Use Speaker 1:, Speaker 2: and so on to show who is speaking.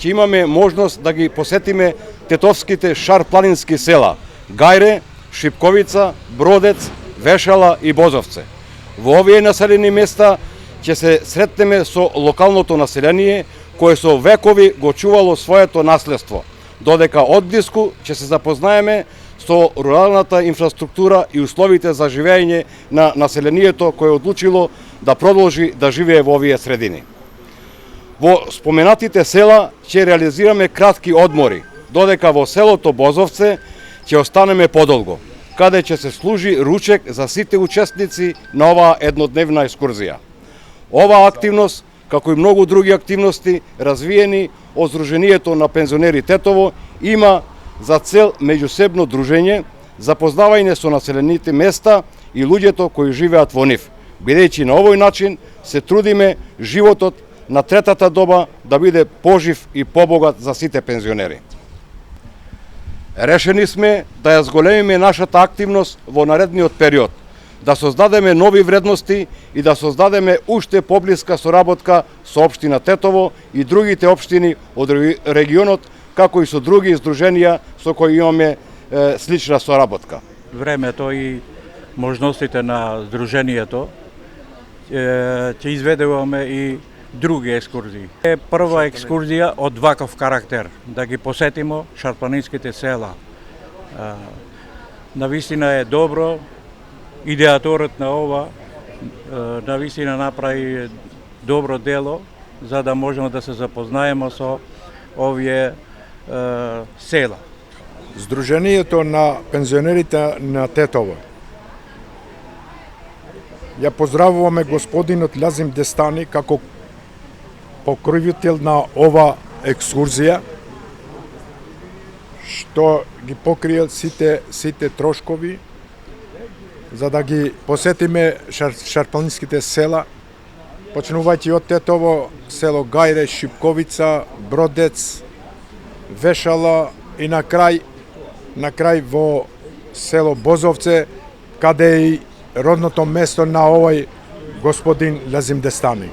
Speaker 1: ќе имаме можност да ги посетиме тетовските шарпланински села Гајре, Шипковица, Бродец, Вешала и Бозовце. Во овие населени места ќе се сретнеме со локалното население кое со векови го чувало своето наследство, додека одблиску ќе се запознаеме со руралната инфраструктура и условите за живење на населението кое одлучило да продолжи да живее во овие средини. Во споменатите села ќе реализираме кратки одмори, додека во селото Бозовце ќе останеме подолго, каде ќе се служи ручек за сите учесници на оваа еднодневна екскурзија. Оваа активност, како и многу други активности развиени од Сдруженијето на пензионери Тетово, има за цел меѓусебно дружење, запознавање со населените места и луѓето кои живеат во нив, бидејќи на овој начин се трудиме животот на третата доба да биде пожив и побогат за сите пензионери. Решени сме да ја зголемиме нашата активност во наредниот период, да создадеме нови вредности и да создадеме уште поблиска соработка со општина Тетово и другите општини од регионот, како и со други здруженија со кои имаме слична соработка.
Speaker 2: Времето и можностите на здруженијето ќе изведуваме и други екскурзии. Прва екскурзија од ваков карактер, да ги посетиме шарпланинските села. Навистина е добро, идеаторот на ова навистина направи добро дело, за да можеме да се запознаеме со овие села.
Speaker 3: Сдруженијето на пензионерите на Тетово. Ја поздравуваме господинот Лазим Дестани како покровител на ова екскурзија, што ги покрие сите трошкови за да ги посетиме шарпланинските села, почнувајќи од Тетово, село Гајре, Шипковица, Бродец, Вешала и на крај во село Бозовце, каде е и родното место на овој господин Лазим Дестани.